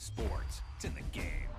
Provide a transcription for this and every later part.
Sports. It's in the game.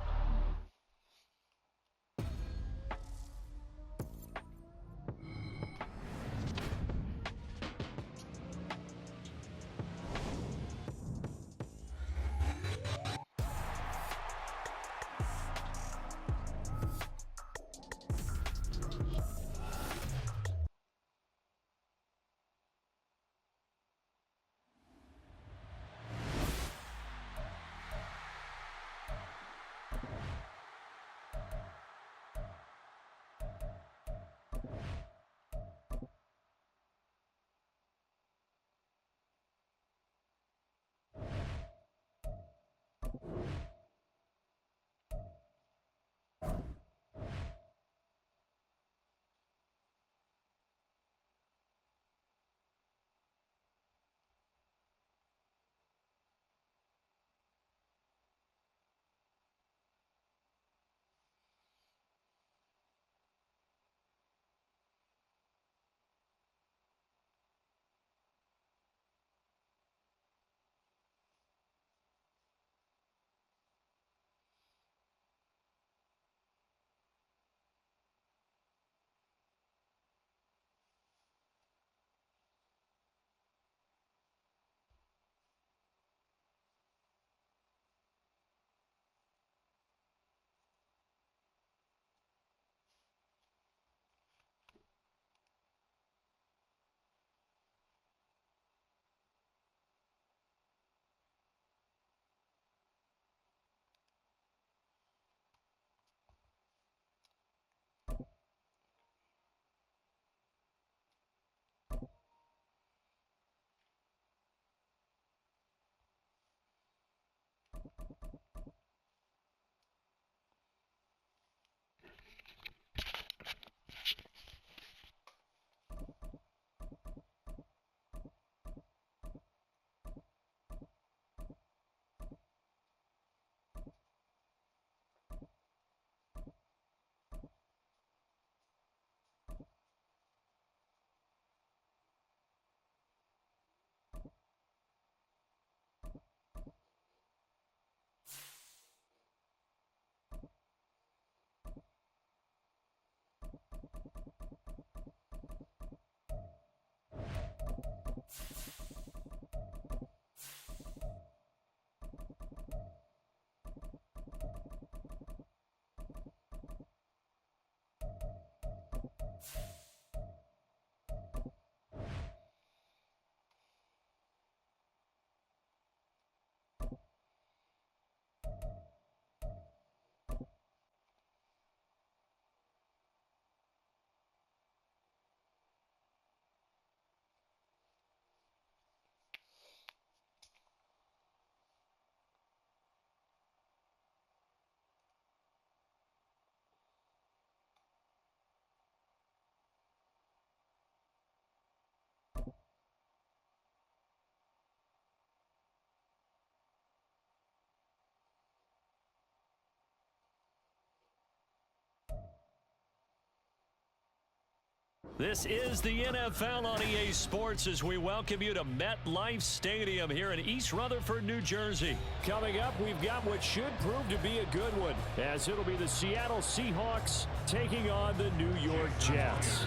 This is the NFL on EA Sports as we welcome you to MetLife Stadium here in East Rutherford, New Jersey. Coming up, we've got what should prove to be a good one, as it'll be the Seattle Seahawks taking on the New York Jets.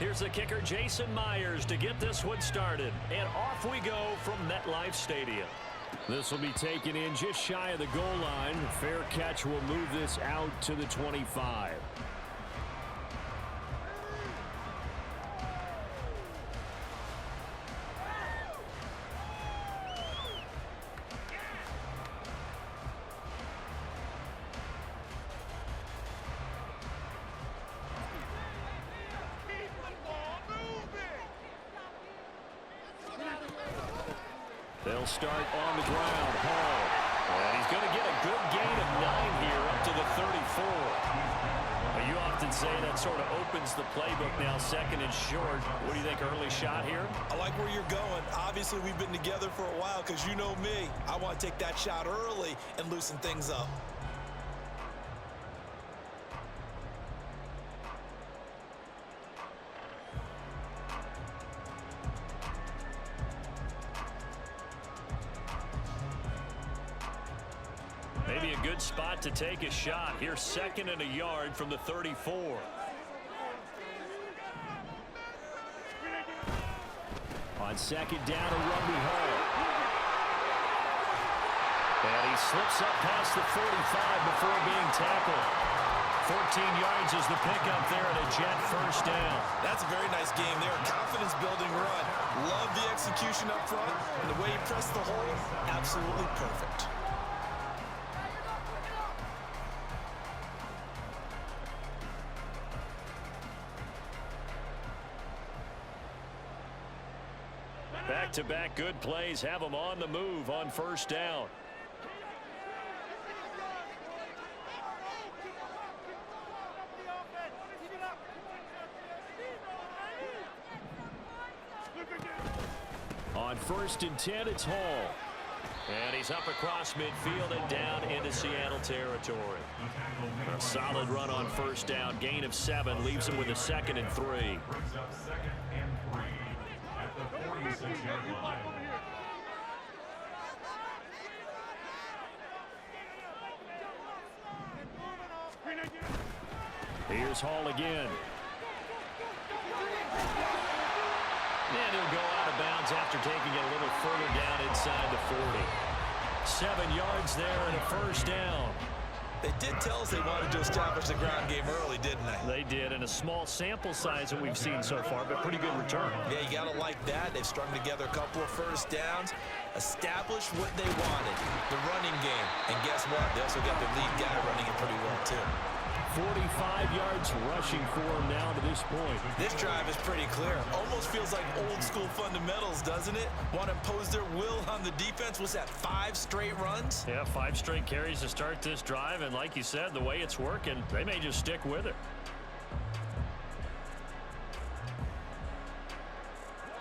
Here's the kicker, Jason Myers, to get this one started. And off we go from MetLife Stadium. This will be taken in just shy of the goal line. Fair catch will move this out to the 25. They'll start on the ground. Hall. And he's going to get a good gain of 9 here up to the 34. Well, you often say that sort of opens the playbook now, second and short. What do you think, early shot here? I like where you're going. Obviously, we've been together for a while because you know me. I want to take that shot early and loosen things up. Maybe a good spot to take a shot. Here's 2nd and a yard from the 34. On 2nd down, a run we haul. And he slips up past the 45 before being tackled. 14 yards is the pickup there and a Jet first down. That's a very nice game there. Confidence-building run. Love the execution up front. And the way he pressed the hole, absolutely perfect. Back-to-back good plays have them on the move on first down. On 1st and 10, it's Hall. And he's up across midfield and down into Seattle territory. A solid run on first down. Gain of 7 leaves him with a 2nd and 3. Brings up 2nd and 3 at the 46-yard line. Here's Hall again. And he'll go out of bounds after taking it a little further down inside the 40. 7 yards there and a first down. They did tell us they wanted to establish the ground game early, didn't they? They did, and a small sample size that we've seen so far, but pretty good return. Yeah, you got to like that. They've strung together a couple of first downs, established what they wanted, the running game. And guess what? They also got their lead guy running it pretty well, too. 45 yards rushing for him now to this point. This drive is pretty clear. Almost feels like old school fundamentals, doesn't it? Want to impose their will on the defense. Was that 5 straight runs? Yeah, 5 straight carries to start this drive, and like you said, the way it's working, they may just stick with it.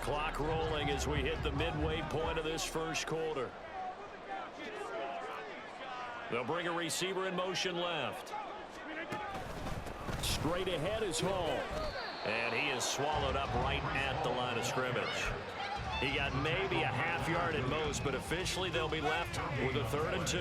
Clock rolling as we hit the midway point of this first quarter. They'll bring a receiver in motion left. Straight ahead is Hall. And he is swallowed up right at the line of scrimmage. He got maybe a half yard at most, but officially they'll be left with a 3rd and 2.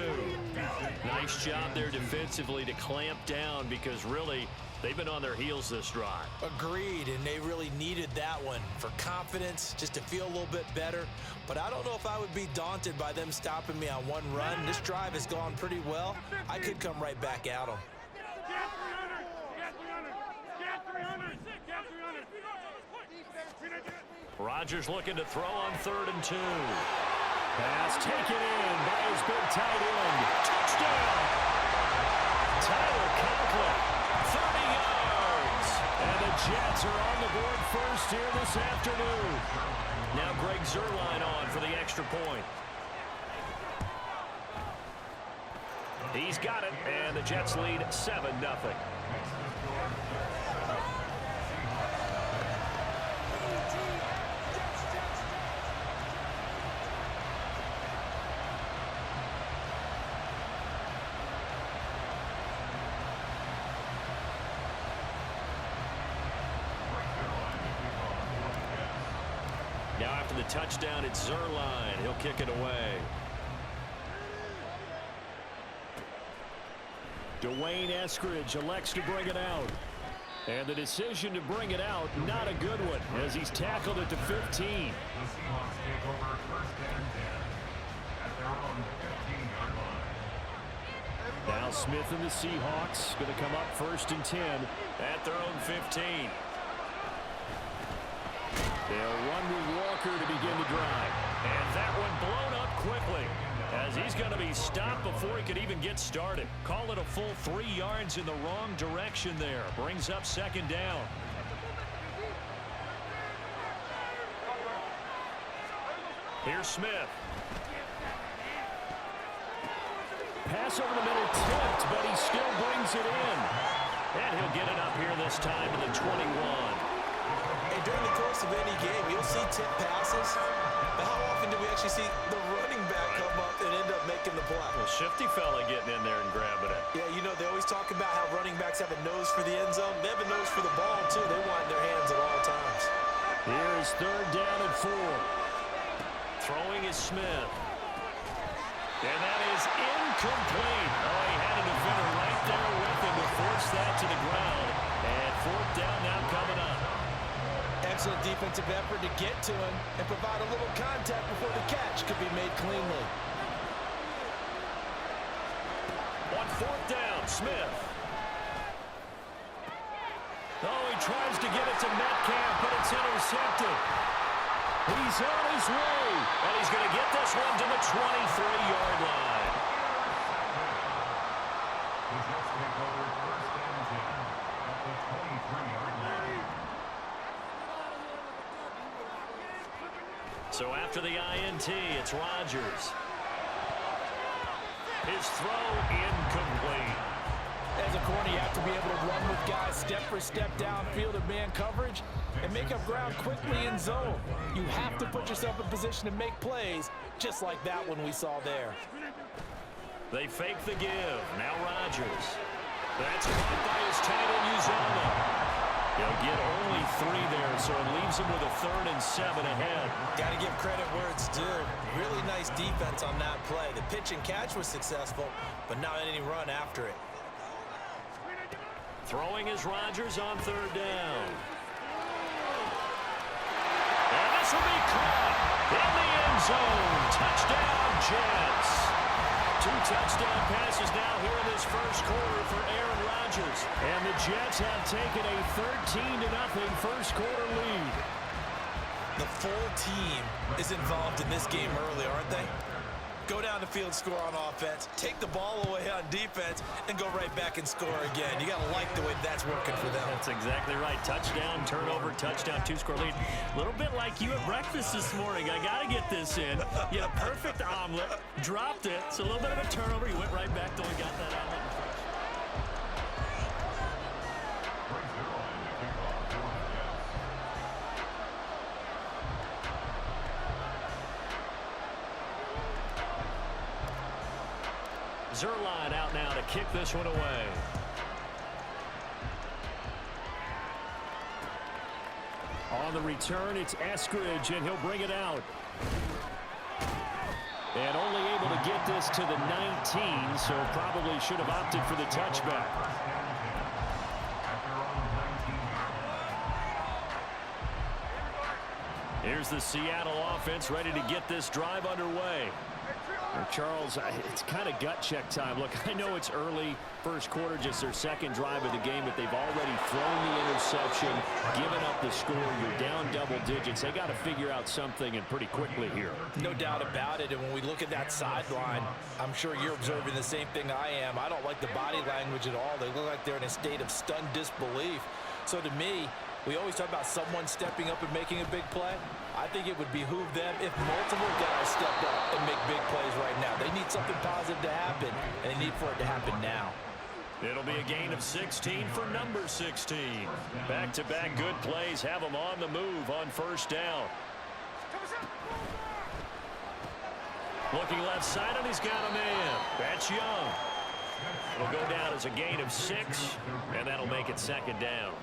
Nice job there defensively to clamp down because really they've been on their heels this drive. Agreed, and they really needed that one for confidence, just to feel a little bit better. But I don't know if I would be daunted by them stopping me on one run. This drive has gone pretty well. I could come right back at them. Rodgers looking to throw on 3rd and 2. Pass taken in by his big tight end. Touchdown! Tyler Conklin, 30 yards. And the Jets are on the board first here this afternoon. Now Greg Zuerlein on for the extra point. He's got it, and the Jets lead 7-0. Now after the touchdown, it's Zuerlein. He'll kick it away. Dwayne Eskridge elects to bring it out. And the decision to bring it out, not a good one, as he's tackled at the 15. The Seahawks take over 1st and 10 at their own 15-yard line. Now Smith and the Seahawks going to come up 1st and 10 at their own 15. They'll run with Walker to begin the drive. And that one blown up quickly as he's going to be stopped before he could even get started. Call it a full 3 yards in the wrong direction there. Brings up 2nd down. Here's Smith. Pass over the middle tipped, but he still brings it in. And he'll get it up here this time to the 21. Hey, during the course of any game, you'll see tip passes. But how often do we actually see the running back come up and end up making the play? Well, shifty fella getting in there and grabbing it. Yeah, you know, they always talk about how running backs have a nose for the end zone. They have a nose for the ball, too. They want it in their hands at all times. Here's 3rd down and 4. Throwing is Smith. And that is incomplete. Oh, he had a defender right there with him to force that to the ground. And fourth down now coming up. Excellent defensive effort to get to him and provide a little contact before the catch could be made cleanly. On fourth down, Smith. Oh, he tries to get it to Metcalf, but it's intercepted. He's on his way. And he's going to get this one to the 23-yard line. The Jets take over first and 10 at the 23-yard line. So after the INT, it's Rodgers. His throw incomplete. As a corner, you have to be able to run with guys step for step downfield in man coverage and make up ground quickly in zone. You have to put yourself in position to make plays, just like that one we saw there. They fake the give. Now Rodgers. That's caught by his tight end, Uzomah. He'll get only 3 there, so it leaves him with a 3rd and 7 ahead. Got to give credit where it's due. Really nice defense on that play. The pitch and catch was successful, but not any run after it. Throwing is Rodgers on 3rd down. And this will be caught in the end zone. Touchdown, Jets. 2 touchdown passes now here in this first quarter for Aaron Rodgers. And the Jets have taken a 13-0 first quarter lead. The full team is involved in this game early, aren't they? Go down the field, score on offense, take the ball away on defense, and go right back and score again. You got to like the way that's working for them. That's exactly right. Touchdown, turnover, touchdown, 2-score lead. A little bit like you at breakfast this morning. I got to get this in. You had a perfect omelet, dropped it. It's a little bit of a turnover. You went right back to and got that omelet. Zerline out now to kick this one away. On the return, it's Eskridge, and he'll bring it out. And only able to get this to the 19, so probably should have opted for the touchback. Here's the Seattle offense ready to get this drive underway. Charles, it's kind of gut check time. Look, I know it's early, first quarter, just their second drive of the game, but they've already thrown the interception, given up the score. You're down double digits. They got to figure out something, and pretty quickly here. No doubt about it, and when we look at that sideline, I'm sure you're observing the same thing I am. I don't like the body language at all. They look like they're in a state of stunned disbelief. So to me, we always talk about someone stepping up and making a big play. I think it would behoove them if multiple guys stepped up and make big plays right now. They need something positive to happen, and they need for it to happen now. It'll be a gain of 16 for number 16. Back-to-back good plays have them on the move on first down. Looking left side, and he's got a man. That's Young. It'll go down as a gain of 6, and that'll make it second down.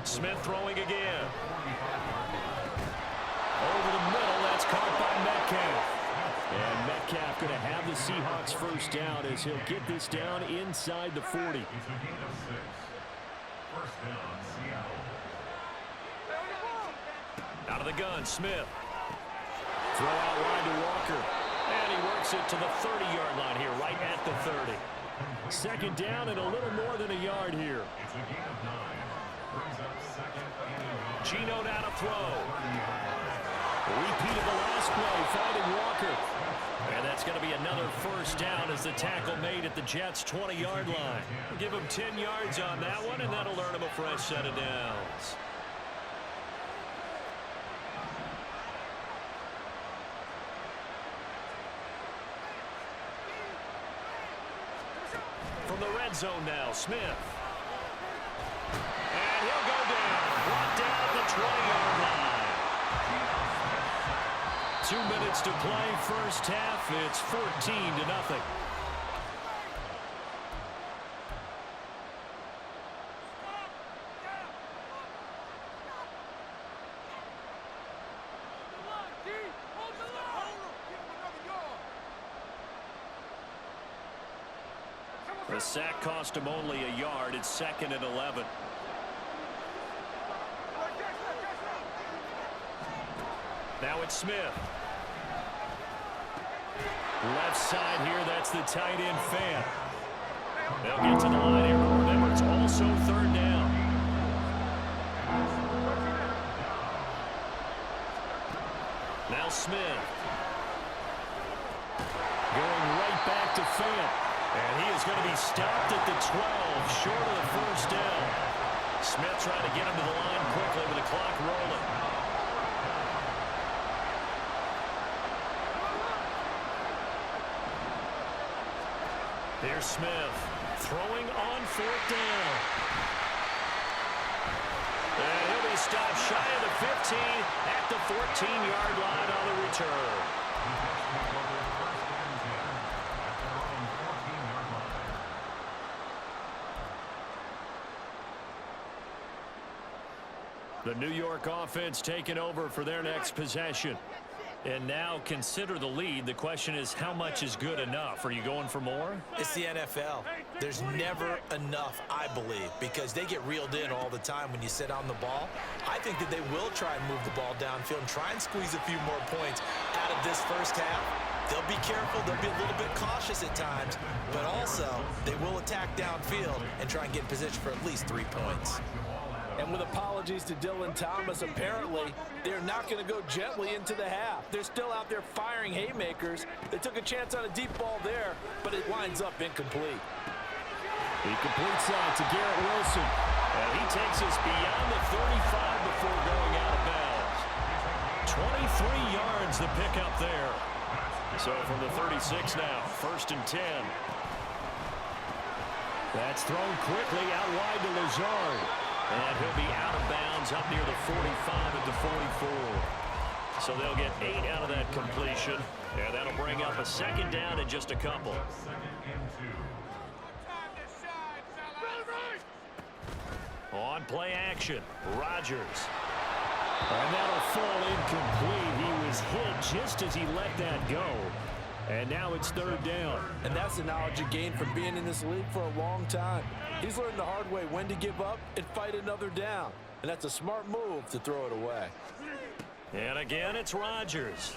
Smith throwing again. Over the middle, that's caught by Metcalf. And Metcalf going to have the Seahawks first down as he'll get this down inside the 40. Out of the gun, Smith. Throw out wide to Walker. And he works it to the 30-yard line here, right at the 30. Second down and a little more than a yard here. Gino now to throw. Repeat of the last play, finding Walker. And that's going to be another first down as the tackle made at the Jets' 20-yard line. Give him 10 yards on that one, and that'll earn him a fresh set of downs. From the red zone now, Smith. And he'll go down. Brought down at the 20-yard line. 2 minutes to play first half. It's 14-0. The sack cost him only a yard. It's 2nd and 11. Now it's Smith. Left side here, that's the tight end Fant. They'll get to the line here, but remember, it's also 3rd down. Now Smith. Going right back to Fant. And he is going to be stopped at the 12, short of the 1st down. Smith trying to get him to the line quickly with the clock rolling. Here's Smith throwing on 4th down. And he'll be stopped shy of the 15 at the 14-yard line on the return. The New York offense taking over for their next possession. And now consider the lead. The question is, how much is good enough? Are you going for more? It's the NFL. There's never enough, I believe, because they get reeled in all the time when you sit on the ball. I think that they will try and move the ball downfield and try and squeeze a few more points out of this first half. They'll be careful. They'll be a little bit cautious at times, but also they will attack downfield and try and get in position for at least 3 points. And with apologies to Dylan Thomas, apparently they're not going to go gently into the half. They're still out there firing haymakers. They took a chance on a deep ball there, but it winds up incomplete. He completes that to Garrett Wilson. And he takes us beyond the 35 before going out of bounds. 23 yards to pick up there. So from the 36 now, 1st and 10. That's thrown quickly out wide to Lazard. And he'll be out of bounds up near the 45 at the 44. So they'll get 8 out of that completion. And that'll bring up a 2nd down in just a couple. On play action, Rodgers. And that'll fall incomplete. He was hit just as he let that go. And now it's 3rd down. And that's the knowledge you gain from being in this league for a long time. He's learned the hard way when to give up and fight another down. And that's a smart move to throw it away. And again, it's Rodgers.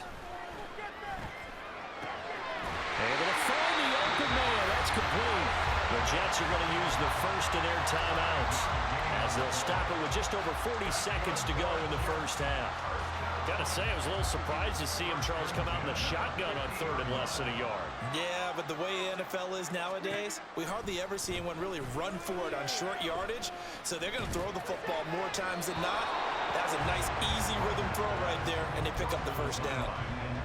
Able to find the open man. That's complete. The Jets are going to use the first of their timeouts as they'll stop it with just over 40 seconds to go in the first half. Got to say, I was a little surprised to see him, Charles, come out in the shotgun on 3rd and less than a yard. Yeah, but the way NFL is nowadays, we hardly ever see anyone really run for it on short yardage. So they're going to throw the football more times than not. That's a nice, easy rhythm throw right there, and they pick up the 1st down.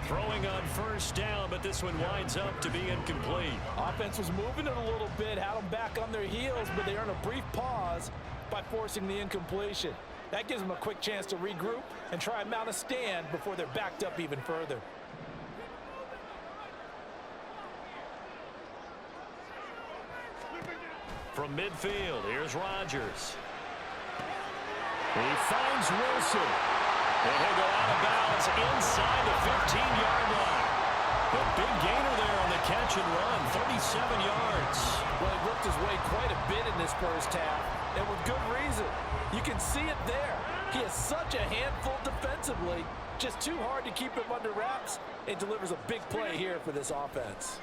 Throwing on 1st down, but this one winds up to be incomplete. Offense was moving it a little bit, had them back on their heels, but they earn a brief pause by forcing the incompletion. That gives them a quick chance to regroup and try and mount a stand before they're backed up even further. From midfield, here's Rodgers. He finds Wilson. And he'll go out of bounds inside the 15-yard line. The big gainer there on the catch and run, 37 yards. Well, he worked his way quite a bit in this first half, and with good reason. You can see it there. He is such a handful defensively, just too hard to keep him under wraps, and delivers a big play here for this offense.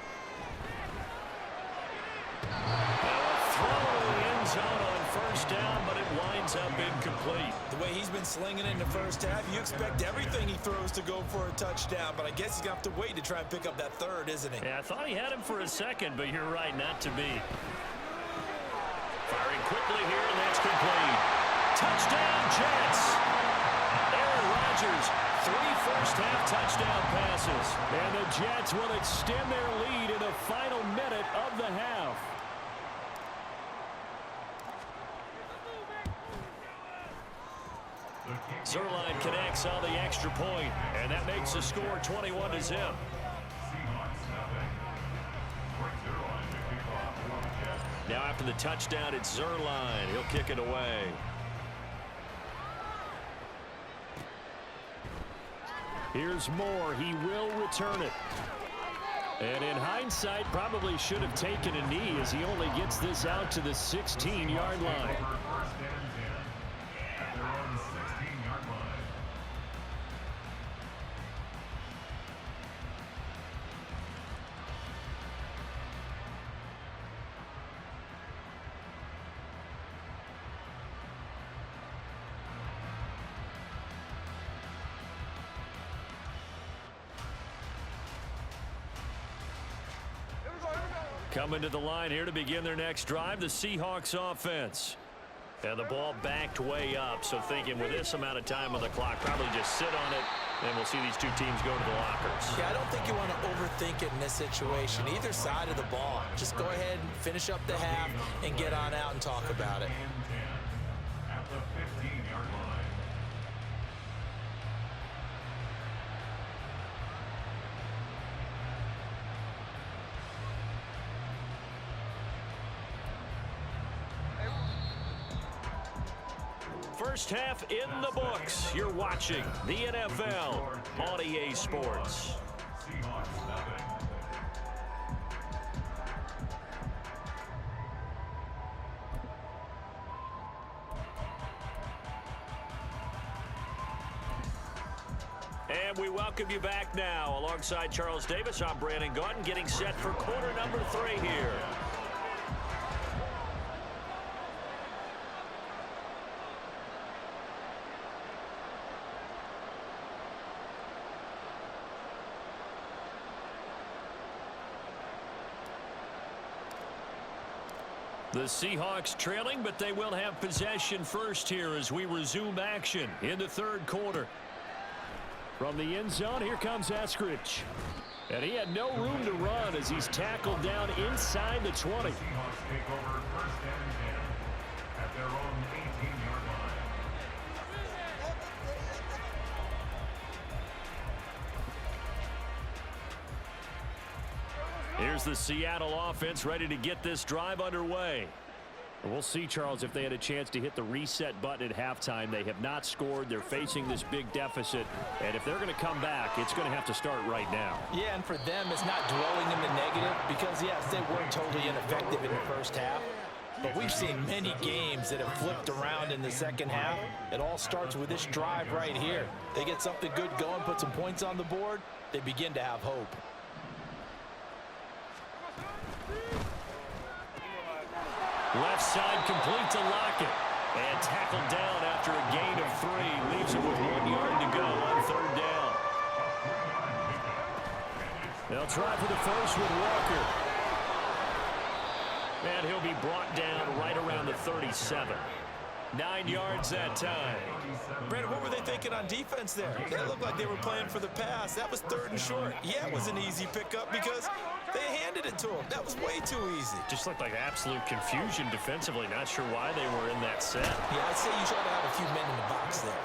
Throw in the end zone on 1st down, but it winds up incomplete. The way he's been slinging in the first half, you expect everything he throws to go for a touchdown, but I guess he's going to have to wait to try and pick up that 3rd, isn't he? Yeah, I thought he had him for a second, but you're right, not to be. Firing quickly here, and that's complete. Touchdown, Jets. Aaron Rodgers, 3 first-half touchdown passes. And the Jets will extend their lead in the final minute of the half. Zerline connects on the extra point, and that makes the score 21-0. Now after the touchdown, it's Zerline. He'll kick it away. Here's Moore. He will return it. And in hindsight, probably should have taken a knee as he only gets this out to the 16-yard line. First and 10 at their own 16-yard line. Coming to the line here to begin their next drive, the Seahawks offense. And the ball backed way up, so thinking with this amount of time on the clock, probably just sit on it, and we'll see these two teams go to the lockers. Yeah, I don't think you want to overthink it in this situation. Either side of the ball. Just go ahead and finish up the half and get on out and talk about it. And 10 at the 15-yard line. First half in the books. You're watching the NFL on EA Sports. Seahawks nothing. And we welcome you back now. Alongside Charles Davis, I'm Brandon Gaudin, getting set for quarter number 3 here. The Seahawks trailing, but they will have possession first here as we resume action in the third quarter. From the end zone, here comes Eskridge. And he had no room to run as he's tackled down inside the 20. Seahawks take over first and 10 at their own 18-yard line. Here's the Seattle offense ready to get this drive underway. We'll see, Charles, if they had a chance to hit the reset button at halftime. They have not scored. They're facing this big deficit. And if they're going to come back, it's going to have to start right now. Yeah, and for them, it's not dwelling in the negative because, yes, they weren't totally ineffective in the first half. But we've seen many games that have flipped around in the second half. It all starts with this drive right here. They get something good going, put some points on the board, they begin to have hope. Left side complete to Lockett. And tackled down after a gain of 3. Leaves it with 1 yard to go on third down. They'll try for the first with Walker. And he'll be brought down right around the 37. 9 yards that time. Brandon, what were they thinking on defense there? It looked like they were playing for the pass. That was 3rd and short. Yeah, it was an easy pickup because they handed it to him. That was way too easy. Just looked like absolute confusion defensively. Not sure why they were in that set. Yeah, I'd say you try to have a few men in the box there.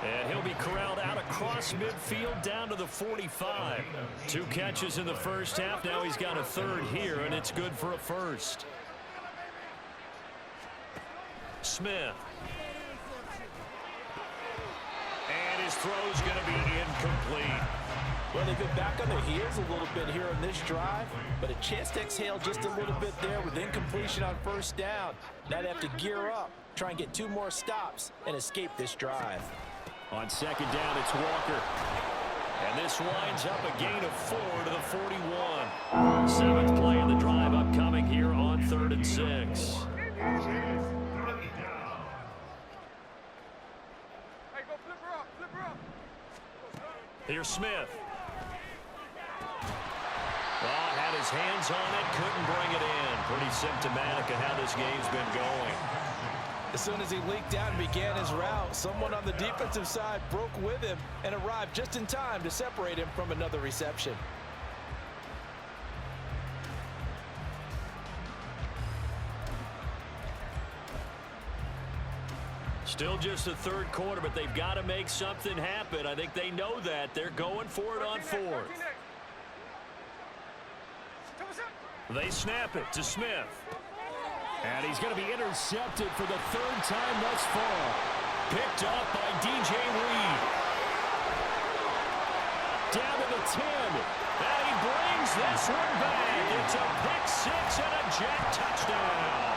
And he'll be corralled out across midfield down to the 45. 2 catches in the first half. Now he's got a 3rd here, and it's good for a first. Smith. And his throw's going to be incomplete. Well, they've been back on their heels a little bit here on this drive, but a chance to exhale just a little bit there with incompletion on first down. Now they have to gear up, try and get 2 more stops, and escape this drive. On second down, it's Walker. And this winds up a gain of 4 to the 41. 7th play of the drive upcoming here on 3rd and 6. Here's Smith. Well, had his hands on it, couldn't bring it in. Pretty symptomatic of how this game's been going. As soon as he leaked out and began his route, someone on the defensive side broke with him and arrived just in time to separate him from another reception. Still just the 3rd quarter, but they've got to make something happen. I think they know that. They're going for it on 4th. They snap it to Smith. And he's going to be intercepted for the 3rd time thus far. Picked up by DJ Reed. Down to the 10. And he brings this one back. It's a pick six and a jet touchdown.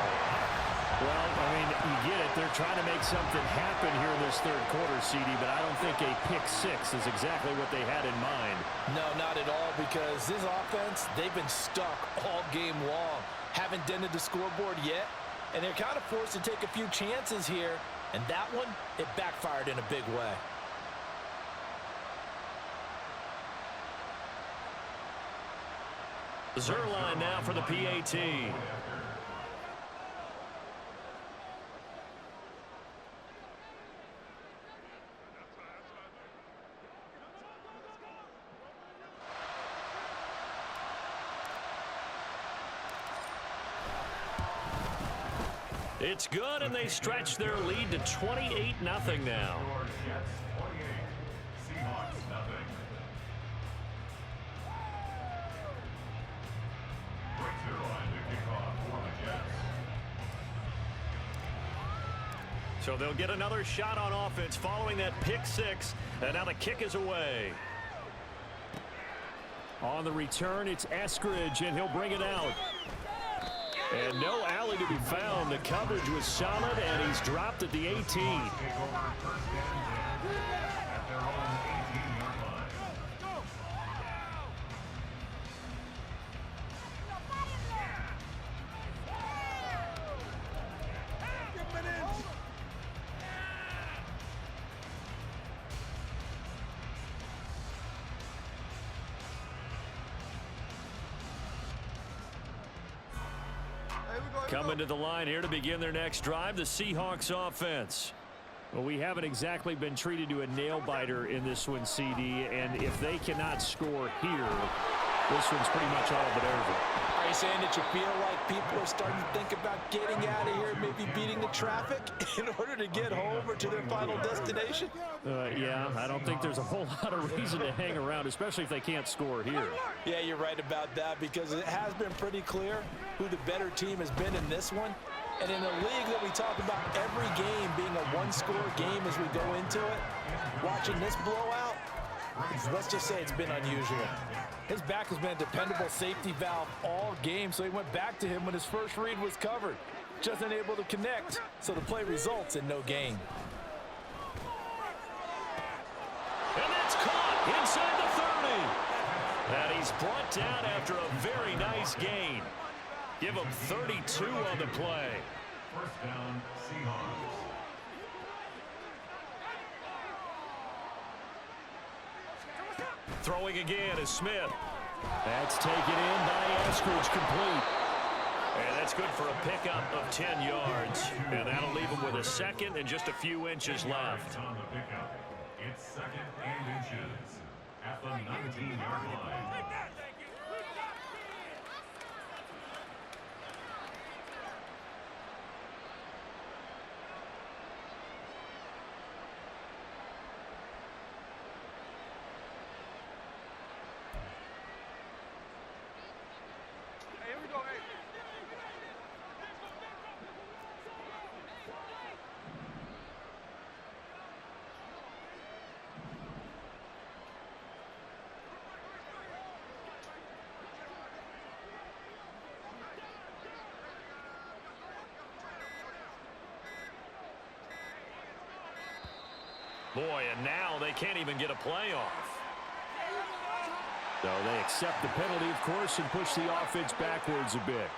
Well, I mean, you get it. They're trying to make something happen here in this third quarter, CD, but I don't think a pick six is exactly what they had in mind. No, not at all, because this offense, they've been stuck all game long. Haven't dented the scoreboard yet, and they're kind of forced to take a few chances here, and that one, it backfired in a big way. Zerline now for the PAT. It's good, and they stretch their lead to 28-0 now. Your Jets 28, Seahawks nothing. Quick zero line to kick off for the Jets. So they'll get another shot on offense following that pick six, and now the kick is away. On the return, it's Eskridge, and he'll bring it out. And no alley to be found. The coverage was solid, and he's dropped at the 18. Take over first and 10 at their own 18-yard line. Coming to the line here to begin their next drive, the Seahawks offense. Well, we haven't exactly been treated to a nail-biter in this one, CD, and if they cannot score here, this one's pretty much all but over. Are you saying that you feel like people are starting to think about getting out of here, maybe beating the traffic in order to get home or to their final destination? Yeah, I don't think there's a whole lot of reason to hang around, especially if they can't score here. Yeah, you're right about that, because it has been pretty clear who the better team has been in this one. And in a league that we talk about every game being a one-score game as we go into it, watching this blowout, let's just say it's been unusual. His back has been a dependable safety valve all game, so he went back to him when his first read was covered. Just unable to connect, so the play results in no gain. And that's caught inside the 30. And he's brought down after a very nice gain. Give him 32 on the play. First down, Seahawks. Throwing again is Smith. That's taken in by Eskridge, complete. And that's good for a pickup of 10 yards. And that'll leave him with a second and just a few inches left. On the pickup. It's second and inches at the 19-yard line. Boy, and now they can't even get a play off. So they accept the penalty, of course, and push the offense backwards a bit.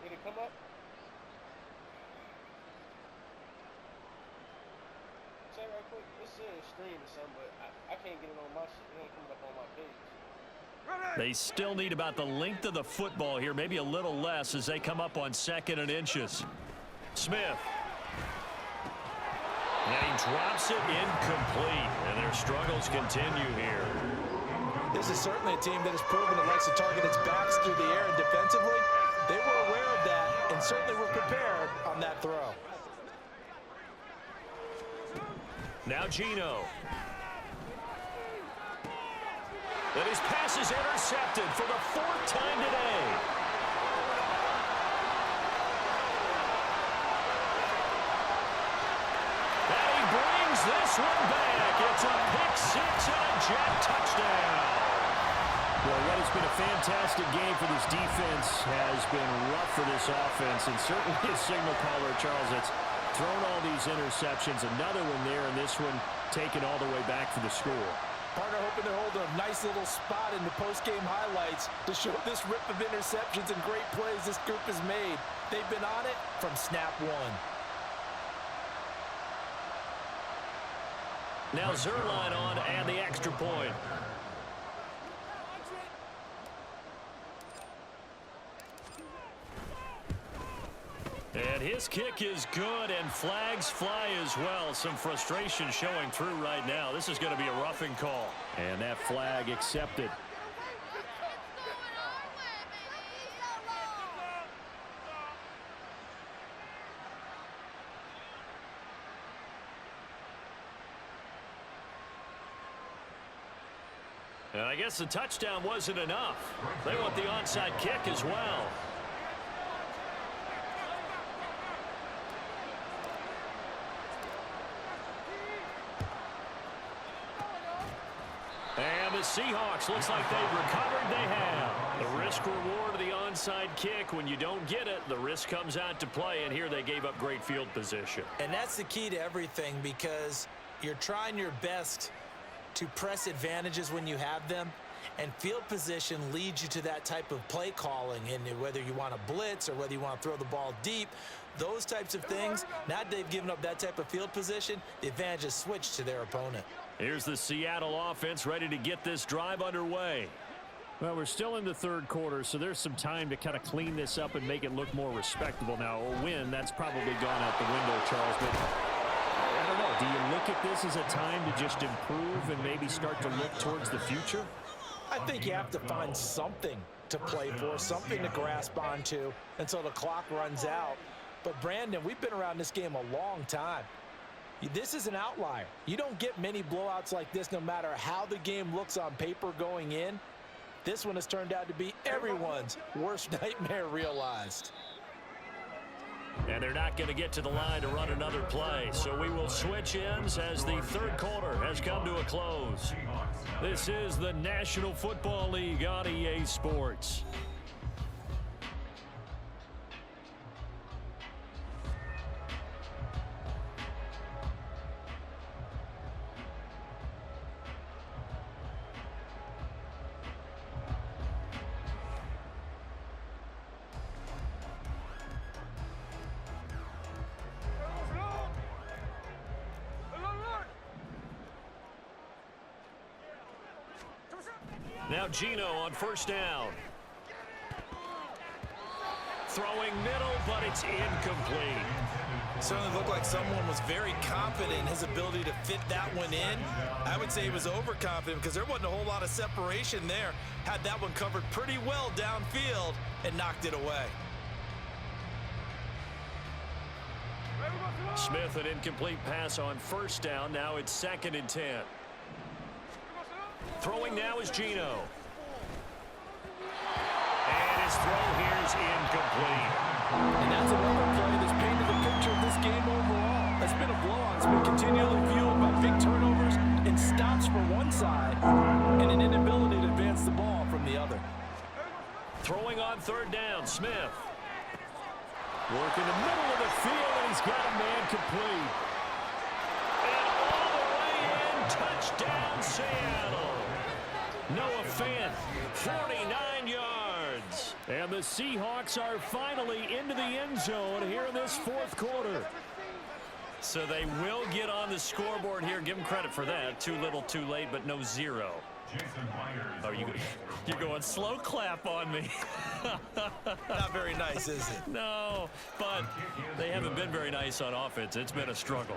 Did it come up? Say right quick, this is stream or something, but I can't get it on my shit. It ain't coming up on my page. They still need about the length of the football here, maybe a little less as they come up on second and inches. Smith. And he drops it incomplete, and their struggles continue here. This is certainly a team that has proven it likes to target its backs through the air, and defensively, they were aware of that and certainly were prepared on that throw. Now Gino. And his pass is intercepted for the 4th time today. And he brings this one back. It's a pick-6 and a jet touchdown. Well, what has been a fantastic game for this defense has been rough for this offense, and certainly a signal caller, Charles, that's thrown all these interceptions. Another one there, and this one taken all the way back for the score. Partner hoping to hold a nice little spot in the post-game highlights to show this rip of interceptions and great plays this group has made. They've been on it from snap one. Now Zerline on and the extra point. And his kick is good, and flags fly as well. Some frustration showing through right now. This is going to be a roughing call. And that flag accepted. And I guess the touchdown wasn't enough. They want the onside kick as well. And the Seahawks, looks like they've recovered. They have. The risk reward of the onside kick. When you don't get it, the risk comes out to play, and here they gave up great field position. And that's the key to everything, because you're trying your best to press advantages when you have them, and field position leads you to that type of play calling. And whether you want to blitz or whether you want to throw the ball deep, those types of things, now that they've given up that type of field position, the advantage is switched to their opponent. Here's the Seattle offense ready to get this drive underway. Well, we're still in the third quarter, so there's some time to kind of clean this up and make it look more respectable. Now, a win, that's probably gone out the window, Charles, but I don't know. Do you look at this as a time to just improve and maybe start to look towards the future? I think you have to find something to play for, something to grasp onto until the clock runs out. But, Brandon, we've been around this game a long time. This is an outlier. You don't get many blowouts like this no matter how the game looks on paper going in. This one has turned out to be everyone's worst nightmare realized. And they're not going to get to the line to run another play. So we will switch ends as the third quarter has come to a close. This is the National Football League on EA Sports. Now Gino on first down. Throwing middle, but it's incomplete. Certainly looked like someone was very confident in his ability to fit that one in. I would say he was overconfident because there wasn't a whole lot of separation there. Had that one covered pretty well downfield and knocked it away. Smith, an incomplete pass on first down. Now it's 2nd and 10. Throwing now is Gino. And his throw here is incomplete. And that's another play that's painted the picture of this game overall. It's been a blowout. It's been continually fueled by big turnovers and stops for one side and an inability to advance the ball from the other. Throwing on third down, Smith. Working the middle of the field, and he's got a man complete. And all the way in, touchdown Seattle. Noah Fant, 49 yards. And the Seahawks are finally into the end zone here in this fourth quarter. So they will get on the scoreboard here. Give them credit for that. Too little, too late, but no zero. Oh, you're going slow clap on me. Not very nice, is it? No, but they haven't been very nice on offense. It's been a struggle.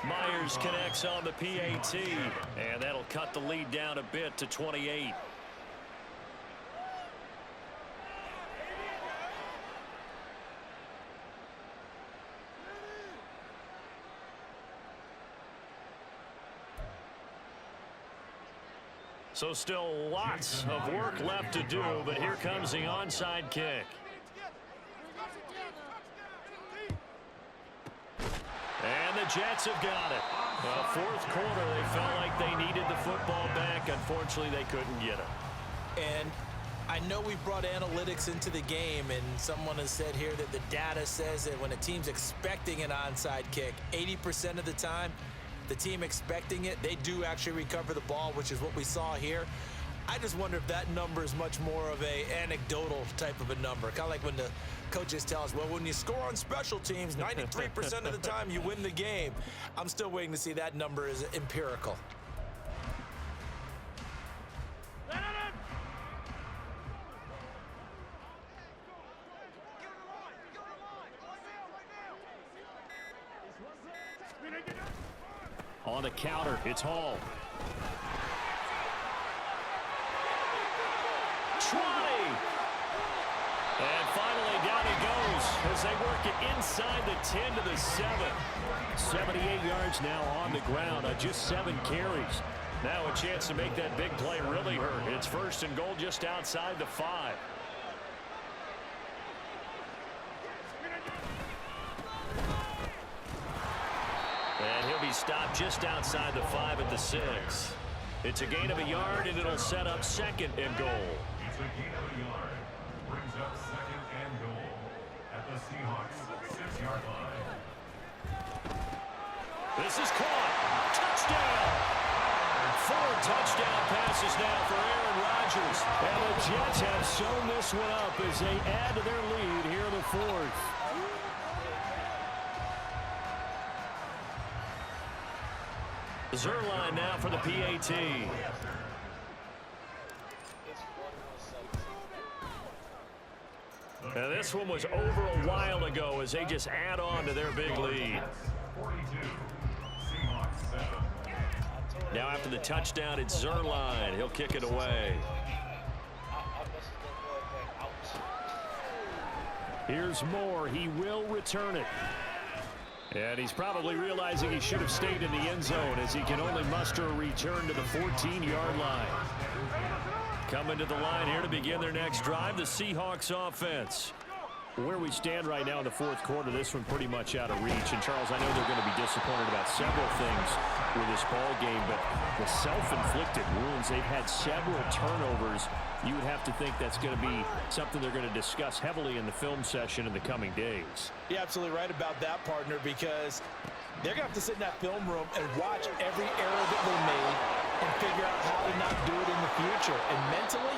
Myers connects on the PAT, and that'll cut the lead down a bit to 28. So still lots of work left to do, but here comes the onside kick. And the Jets have got it. Fourth quarter, they felt like they needed the football back. Unfortunately, they couldn't get it. And I know we brought analytics into the game, and someone has said here that the data says that when a team's expecting an onside kick, 80% of the time, the team expecting it, they do actually recover the ball, which is what we saw here. I just wonder if that number is much more of a anecdotal type of a number. Kind of like when the coaches tell us, well, when you score on special teams, 93% of the time you win the game. I'm still waiting to see that number is empirical. On the counter, it's Hall. 20. And finally down he goes as they work it inside the 10 to the 7. 78 yards now on the ground on just 7 carries. Now a chance to make that big play really hurt. It's first and goal just outside the 5. And he'll be stopped just outside the 5 at the 6. It's a gain of a yard, and it'll set up second and goal. It's a gain of a yard. Brings up second and goal at the Seahawks 6-yard line. This is caught. Touchdown. 4 touchdown passes now for Aaron Rodgers. And the Jets have sewn this one up as they add to their lead here in the 4th. Zerline now for the PAT. Now this one was over a while ago as they just add on to their big lead. 42. Seahawks 7. Now after the touchdown, it's Zerline. He'll kick it away. Here's Moore. He will return it. And he's probably realizing he should have stayed in the end zone as he can only muster a return to the 14-yard line. Coming to the line here to begin their next drive, the Seahawks offense. Where we stand right now in the 4th quarter, this one pretty much out of reach. And, Charles, I know they're going to be disappointed about several things with this ball game, but the self-inflicted wounds, they've had several turnovers. You would have to think that's going to be something they're going to discuss heavily in the film session in the coming days. You're absolutely right about that, partner, because they're going to have to sit in that film room and watch every error that they made and figure out how to not do it in the future. And mentally,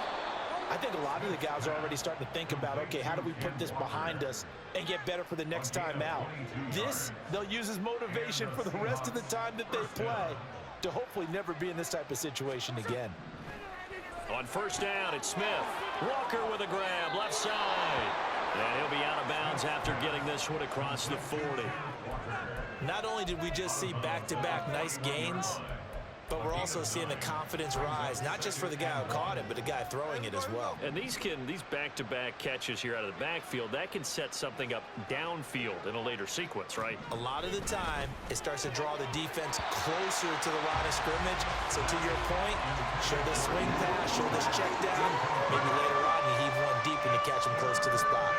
I think a lot of the guys are already starting to think about, okay, how do we put this behind us and get better for the next time out? This, they'll use as motivation for the rest of the time that they play to hopefully never be in this type of situation again. On first down, it's Smith. Walker with a grab, left side. And he'll be out of bounds after getting this one across the 40. Not only did we just see back-to-back nice gains, but we're also seeing the confidence rise, not just for the guy who caught it, but the guy throwing it as well. And these back-to-back catches here out of the backfield, that can set something up downfield in a later sequence, right? A lot of the time, it starts to draw the defense closer to the line of scrimmage. So to your point, show this swing pass, show this check down. Maybe later on you heave one deep and you catch him close to the spot.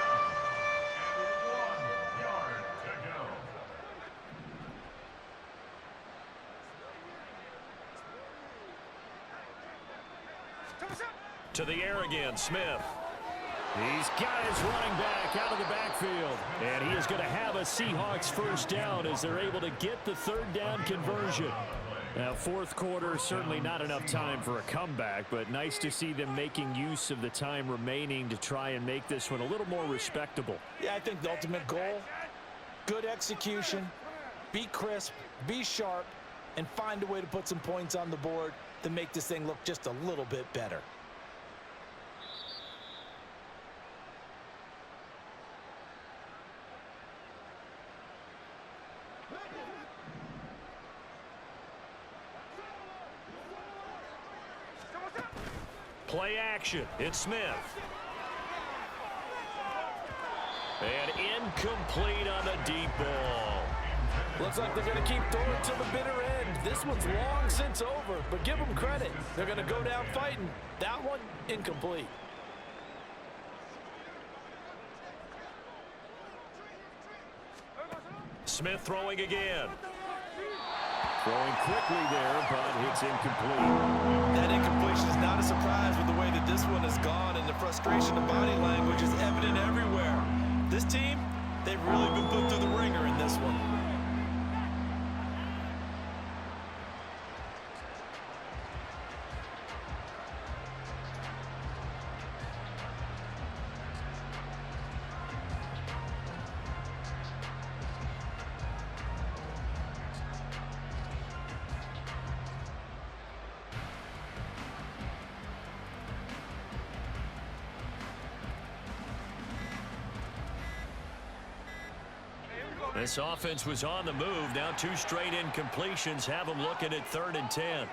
To the air again, Smith. He's got his running back out of the backfield. And he is going to have a Seahawks first down as they're able to get the 3rd down conversion. Now, 4th quarter, certainly not enough time for a comeback, but nice to see them making use of the time remaining to try and make this one a little more respectable. Yeah, I think the ultimate goal, good execution, be crisp, be sharp, and find a way to put some points on the board to make this thing look just a little bit better. Play action. It's Smith. And incomplete on the deep ball. Looks like they're going to keep throwing till the bitter end. This one's long since over, but give them credit. They're going to go down fighting. That one, incomplete. Smith throwing again. Throwing quickly there, but it's incomplete. That incompletion is not a surprise with the way that this one has gone, and the frustration of body language is evident everywhere. This team, they've really been put through the ringer in this one. This offense was on the move. Now 2 straight incompletions have them looking at 3rd and 10.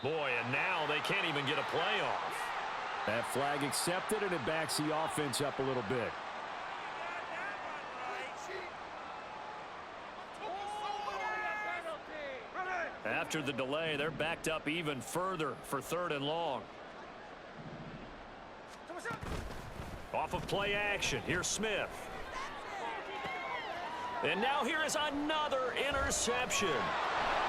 Boy, and now they can't even get a play off. That flag accepted, and it backs the offense up a little bit. After the delay, they're backed up even further for 3rd and long. Off of play action, here's Smith. And now here is another interception.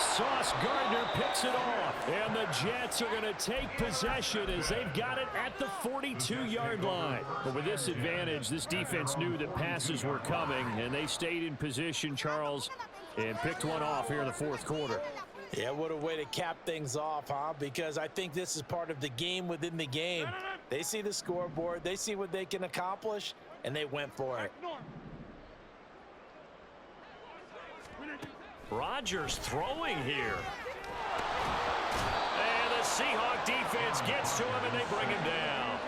Sauce Gardner picks it off, and the Jets are going to take possession as they've got it at the 42-yard line. But with this advantage, this defense knew that passes were coming, and they stayed in position, Charles, and picked one off here in the 4th quarter. Yeah, what a way to cap things off, huh? Because I think this is part of the game within the game. They see the scoreboard, they see what they can accomplish, and they went for it. Rodgers throwing here. And the Seahawk defense gets to him, and they bring him down.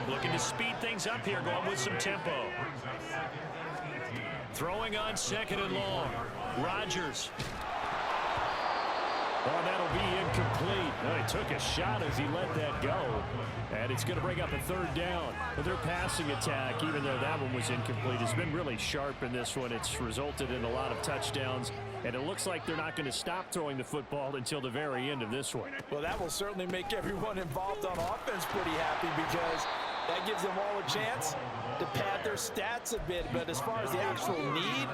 Looking to speed things up here, going with some tempo. Throwing on 2nd and long. Rodgers. Oh, that'll be incomplete. Oh, he took a shot as he let that go. And it's going to bring up a 3rd down. But their passing attack, even though that one was incomplete, has been really sharp in this one. It's resulted in a lot of touchdowns. And it looks like they're not going to stop throwing the football until the very end of this one. Well, that will certainly make everyone involved on offense pretty happy, because that gives them all a chance to pad their stats a bit. But as far as the actual need,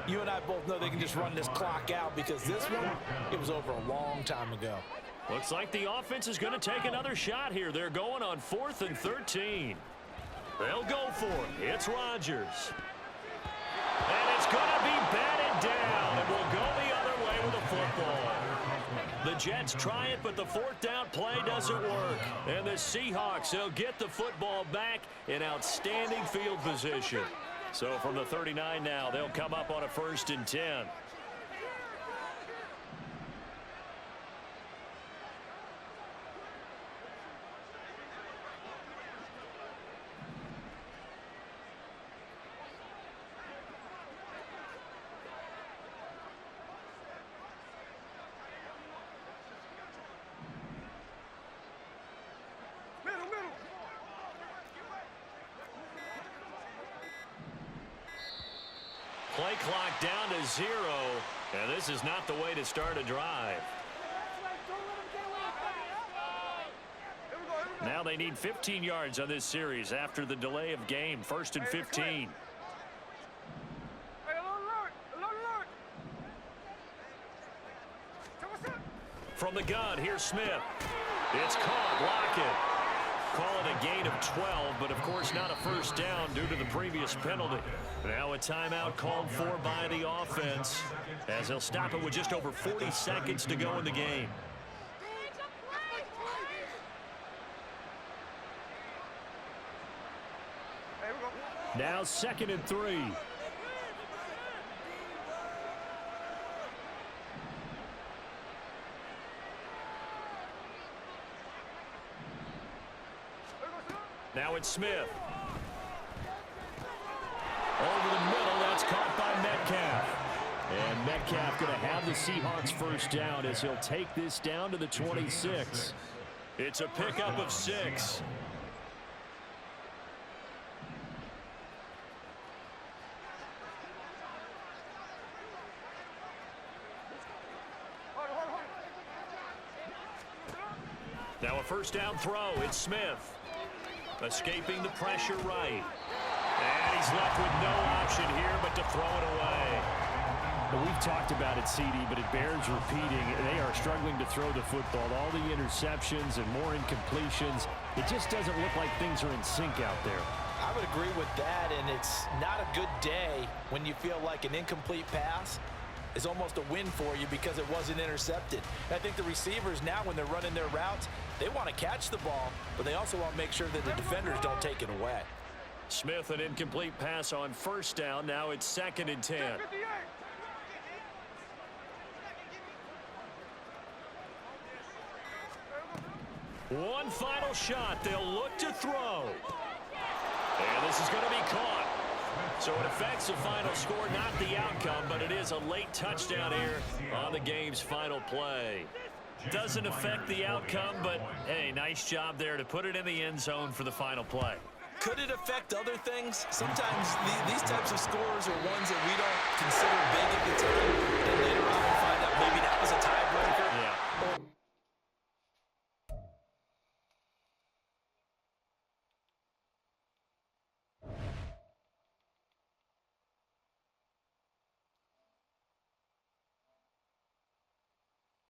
you and I both know they can just run this clock out, because this one, it was over a long time ago. Looks like the offense is going to take another shot here. They're going on 4th and 13. They'll go for it. It's Rodgers. And it's going to be batted down, and we'll go the other way with the football. The Jets try it, but the 4th down play doesn't work. And the Seahawks, they'll get the football back in outstanding field position. So from the 39 now, they'll come up on a 1st and 10. Play clock down to 0, and this is not the way to start a drive. Now they need 15 yards on this series after the delay of game. 1st and 15. From the gun, here's Smith. It's caught. Lockett. call it a gain of 12, but of course not a first down due to the previous penalty. Now a timeout called for by the offense as they'll stop it with just over 40 seconds to go in the game. Now 2nd and 3. Now it's Smith. Over the middle, that's caught by Metcalf. And Metcalf going to have the Seahawks first down as he'll take this down to the 26. It's a pickup of 6. Now a first down throw. It's Smith. Escaping the pressure right. And he's left with no option here but to throw it away. Well, we've talked about it, CD, but it bears repeating. They are struggling to throw the football. All the interceptions and more incompletions. It just doesn't look like things are in sync out there. I would agree with that, and it's not a good day when you feel like an incomplete pass is almost a win for you because it wasn't intercepted. I think the receivers now, when they're running their routes, they want to catch the ball, but they also want to make sure that the defenders don't take it away. Smith, an incomplete pass on first down. Now it's 2nd and 10. One final shot. They'll look to throw. And this is going to be caught. So it affects the final score, not the outcome, but it is a late touchdown here on the game's final play. Doesn't affect the outcome, but, hey, nice job there to put it in the end zone for the final play. Could it affect other things? Sometimes these types of scores are ones that we don't consider big at the time,